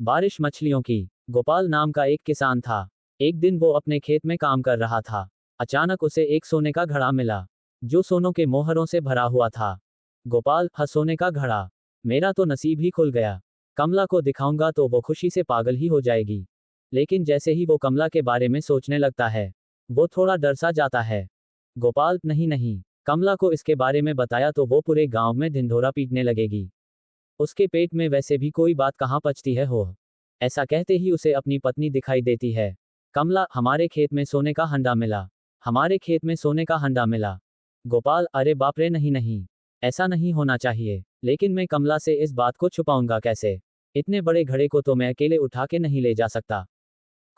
बारिश मछलियों की। गोपाल नाम का एक किसान था। एक दिन वो अपने खेत में काम कर रहा था। अचानक उसे एक सोने का घड़ा मिला, जो सोनों के मोहरों से भरा हुआ था। गोपाल, सोने का घड़ा, मेरा तो नसीब ही खुल गया। कमला को दिखाऊंगा तो वो खुशी से पागल ही हो जाएगी। लेकिन जैसे ही वो कमला के बारे में सोचने लगता है, वो थोड़ा डर सा जाता है। गोपाल, नहीं नहीं, कमला को इसके बारे में बताया तो वो पूरे गांव में ढिंढोरा पीटने लगेगी। उसके पेट में वैसे भी कोई बात कहाँ पचती है हो। ऐसा कहते ही उसे अपनी पत्नी दिखाई देती है। कमला, हमारे खेत में सोने का हंडा मिला, हमारे खेत में सोने का हंडा मिला। गोपाल, अरे बाप रे, नहीं नहीं, ऐसा नहीं होना चाहिए। लेकिन मैं कमला से इस बात को छुपाऊंगा कैसे? इतने बड़े घड़े को तो मैं अकेले उठा के नहीं ले जा सकता।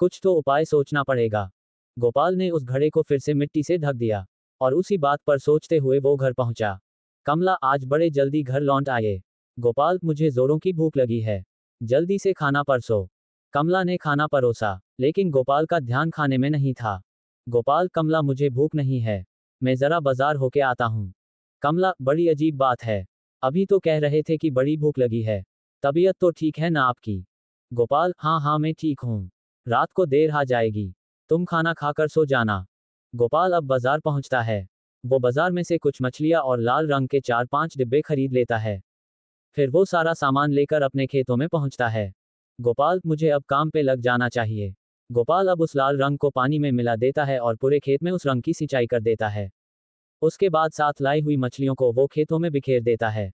कुछ तो उपाय सोचना पड़ेगा। गोपाल ने उस घड़े को फिर से मिट्टी से ढक दिया और उसी बात पर सोचते हुए वो घर पहुंचा। कमला आज बड़े जल्दी घर लौट आए। गोपाल, मुझे जोरों की भूख लगी है, जल्दी से खाना परोसो। कमला ने खाना परोसा, लेकिन गोपाल का ध्यान खाने में नहीं था। गोपाल, कमला मुझे भूख नहीं है, मैं जरा बाजार होके आता हूँ। कमला, बड़ी अजीब बात है, अभी तो कह रहे थे कि बड़ी भूख लगी है। तबीयत तो ठीक है ना आपकी? गोपाल, हाँ हाँ मैं ठीक हूँ, रात को देर आ जाएगी, तुम खाना खाकर सो जाना। गोपाल अब बाजार पहुंचता है। वो बाजार में से कुछ मछलियां और लाल रंग के 4-5 डिब्बे खरीद लेता है। फिर वो सारा सामान लेकर अपने खेतों में पहुंचता है। गोपाल, मुझे अब काम पे लग जाना चाहिए। गोपाल अब उस लाल रंग को पानी में मिला देता है और पूरे खेत में उस रंग की सिंचाई कर देता है। उसके बाद साथ लाई हुई मछलियों को वो खेतों में बिखेर देता है।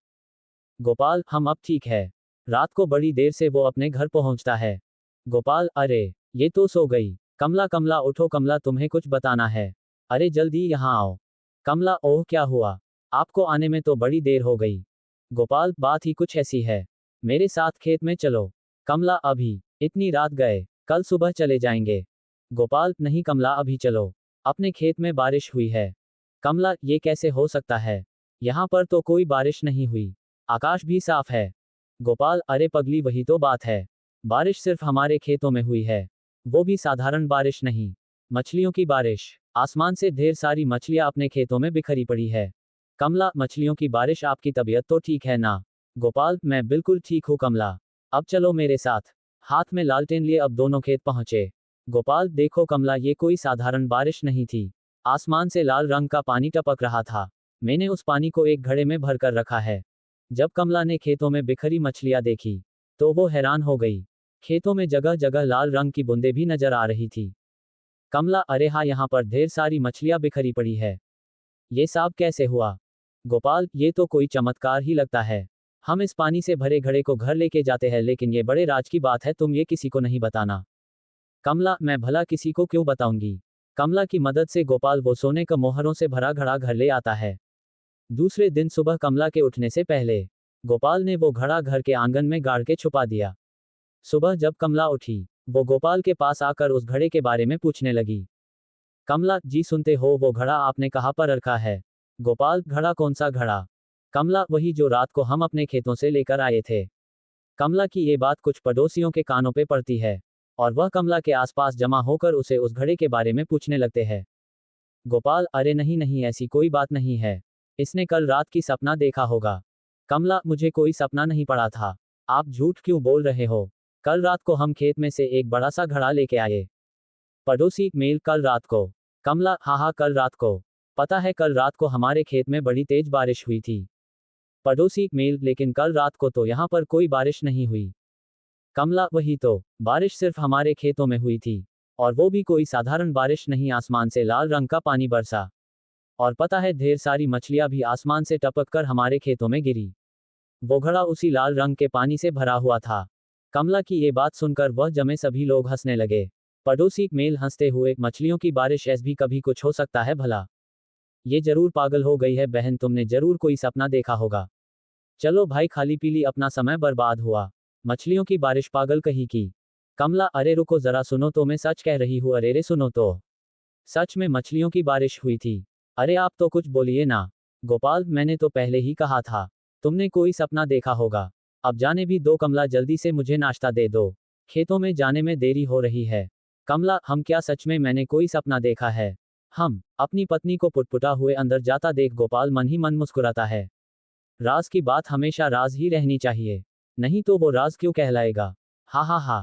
गोपाल, हम अब ठीक है। रात को बड़ी देर से वो अपने घर पहुंचता है। गोपाल, अरे ये तो सो गई। कमला, कमला उठो, कमला तुम्हें कुछ बताना है, अरे जल्दी यहाँ आओ। कमला, ओह क्या हुआ, आपको आने में तो बड़ी देर हो गई। गोपाल, बात ही कुछ ऐसी है, मेरे साथ खेत में चलो। कमला, अभी इतनी रात गए, कल सुबह चले जाएंगे। गोपाल, नहीं कमला अभी चलो, अपने खेत में बारिश हुई है। कमला, ये कैसे हो सकता है, यहाँ पर तो कोई बारिश नहीं हुई, आकाश भी साफ है। गोपाल, अरे पगली वही तो बात है, बारिश सिर्फ हमारे खेतों में हुई है, वो भी साधारण बारिश नहीं, मछलियों की बारिश। आसमान से ढेर सारी मछलियां अपने खेतों में बिखरी पड़ी है। कमला, मछलियों की बारिश, आपकी तबीयत तो ठीक है ना? गोपाल, मैं बिल्कुल ठीक हूँ कमला, अब चलो मेरे साथ। हाथ में लालटेन लिए अब दोनों खेत पहुंचे। गोपाल, देखो कमला, ये कोई साधारण बारिश नहीं थी, आसमान से लाल रंग का पानी टपक रहा था, मैंने उस पानी को एक घड़े में भरकर रखा है। जब कमला ने खेतों में बिखरी मछलियां देखी, तो वो हैरान हो गई। खेतों में जगह जगह लाल रंग की बूंदें भी नजर आ रही थी। कमला, अरे हाँ, यहाँ पर ढेर सारी मछलियां बिखरी पड़ी है, ये सब कैसे हुआ? गोपाल, ये तो कोई चमत्कार ही लगता है, हम इस पानी से भरे घड़े को घर लेके जाते हैं, लेकिन ये बड़े राज की बात है, तुम ये किसी को नहीं बताना। कमला, मैं भला किसी को क्यों बताऊंगी? कमला की मदद से गोपाल वो सोने का मोहरों से भरा घड़ा घर ले आता है। दूसरे दिन सुबह कमला के उठने से पहले गोपाल ने वो घड़ा घर के आंगन में गाड़ के छुपा दिया। सुबह जब कमला उठी, वो गोपाल के पास आकर उस घड़े के बारे में पूछने लगी। कमला, जी सुनते हो, वो घड़ा आपने कहाँ पर रखा है? गोपाल, घड़ा कौन सा घड़ा? कमला, वही जो रात को हम अपने खेतों से लेकर आए थे। कमला की ये बात कुछ पड़ोसियों के कानों पे पड़ती है और वह कमला के आसपास जमा होकर उसे उस घड़े के बारे में पूछने लगते हैं। गोपाल, अरे नहीं नहीं, ऐसी कोई बात नहीं है, इसने कल रात की सपना देखा होगा। कमला, मुझे कोई सपना नहीं पड़ा था, आप झूठ क्यों बोल रहे हो? कल रात को हम खेत में से एक बड़ा सा घड़ा लेके आए। पड़ोसी, मेल, कल रात को? कमला, हाँ हाँ कल रात को, पता है कल रात को हमारे खेत में बड़ी तेज बारिश हुई थी। पड़ोसी, मेल, लेकिन कल रात को तो यहाँ पर कोई बारिश नहीं हुई। कमला, वही तो, बारिश सिर्फ हमारे खेतों में हुई थी, और वो भी कोई साधारण बारिश नहीं, आसमान से लाल रंग का पानी बरसा। और पता है ढेर सारी मछलियां भी आसमान से टपक कर हमारे खेतों में गिरी। वो घड़ा उसी लाल रंग के पानी से भरा हुआ था। कमला की ये बात सुनकर वह जमे सभी लोग हंसने लगे। पड़ोसी, मेल, हंसते हुए, मछलियों की बारिश ऐसे भी कभी कुछ हो सकता है भला? ये जरूर पागल हो गई है बहन, तुमने जरूर कोई सपना देखा होगा। चलो भाई, खाली पीली अपना समय बर्बाद हुआ, मछलियों की बारिश पागल कही की। कमला, अरे रुको जरा, सुनो तो, मैं सच कह रही हूँ, अरे रे सुनो तो, सच में मछलियों की बारिश हुई थी। अरे आप तो कुछ बोलिए ना। गोपाल, मैंने तो पहले ही कहा था, तुमने कोई सपना देखा होगा। अब जाने भी दो कमला, जल्दी से मुझे नाश्ता दे दो, खेतों में जाने में देरी हो रही है। कमला, हम क्या सच में मैंने कोई सपना देखा है? हम अपनी पत्नी को पुटपुटा हुए अंदर जाता देख गोपाल मन ही मन मुस्कुराता है। राज की बात हमेशा राज ही रहनी चाहिए, नहीं तो वो राज क्यों कहलाएगा? हा हा हा।